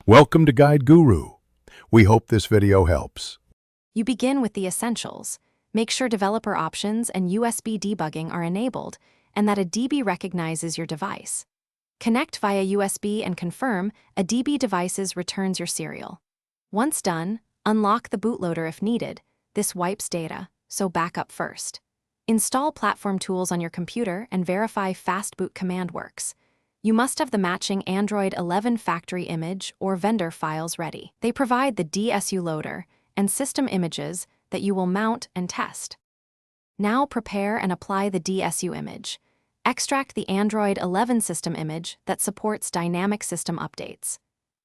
Welcome to Guide Guru. We hope this video helps. You begin with the essentials. Make sure developer options and USB debugging are enabled and that a DB recognizes your device. Connect via USB and confirm a DB devices returns your serial. Once done, unlock the bootloader if needed. This wipes data, so back up first. Install platform tools on your computer and verify fast boot command works. You must have the matching Android 11 factory image or vendor files ready. They provide the DSU Loader and system images that you will mount and test. Now prepare and apply the DSU image. Extract the Android 11 system image that supports dynamic system updates.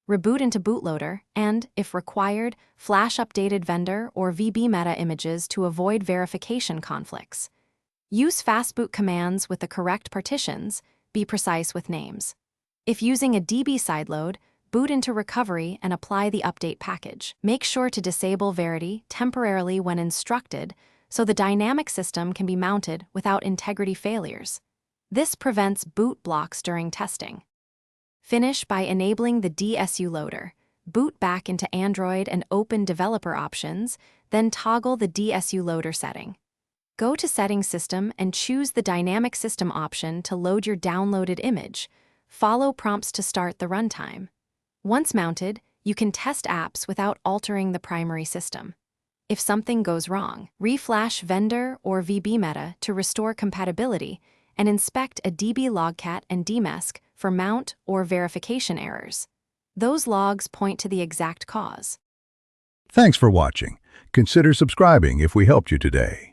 Reboot into bootloader and, if required, flash updated vendor or VB meta images to avoid verification conflicts. Use fastboot commands with the correct partitions. Be precise with names. If using a DB sideload, boot into recovery and apply the update package. Make sure to disable Verity temporarily when instructed so the dynamic system can be mounted without integrity failures. This prevents boot blocks during testing. Finish by enabling the DSU Loader. Boot back into Android and open developer options, then toggle the DSU Loader setting. Go to Settings System and choose the Dynamic System option to load your downloaded image. Follow prompts to start the runtime. Once mounted, you can test apps without altering the primary system. If something goes wrong, reflash vendor or VB meta to restore compatibility and inspect a DB logcat and dmesc for mount or verification errors. Those logs point to the exact cause. Thanks for watching. Consider subscribing if we helped you today.